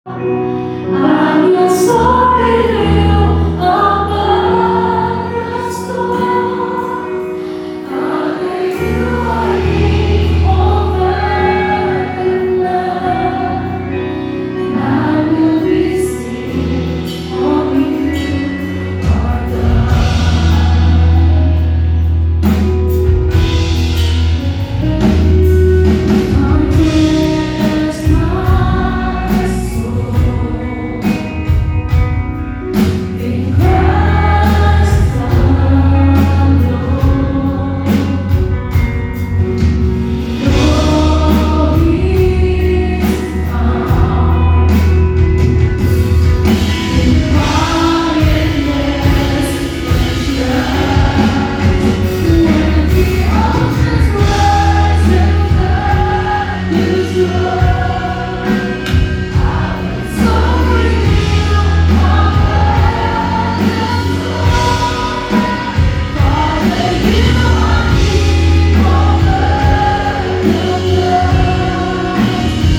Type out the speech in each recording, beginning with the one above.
I'm your story, above the storm. Father, you are King over the love, and I will be still, only you are God. Rest my soul in Christ alone. Know His arms in quietness when the oceans rise and values roar. I will soar with you on heaven's throne. Father, you are King over the earth,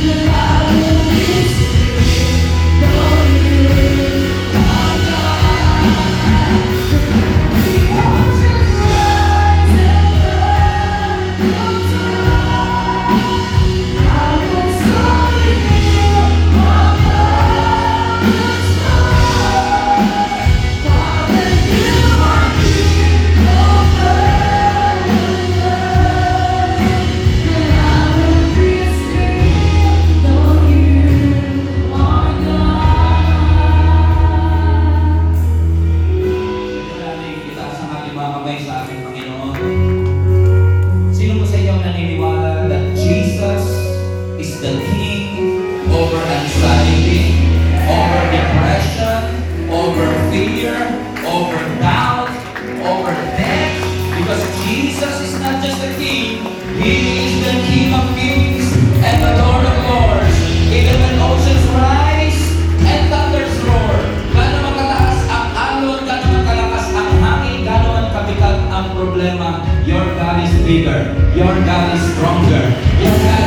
and I will be still, know you are God. The oceans rise and values roar. I will soar with you on heaven's throne. Father, you are King over the earth, and I will be still, know you are God. Natin itaas ang ating mga kamay sa ating Panginoon. Sino po sa inyo ang naniniwala that Jesus is the King over anxiety, over depression, over fear, over doubt, over death? Because Jesus is not just the King, He is the King of kings and the Lord of lords. Even when oceans rise and thunders roar, gaano man kataas ang alon, gaano man kalakas ang hangin, gaano man kabigat ang problema, your God is bigger, your God is stronger, your God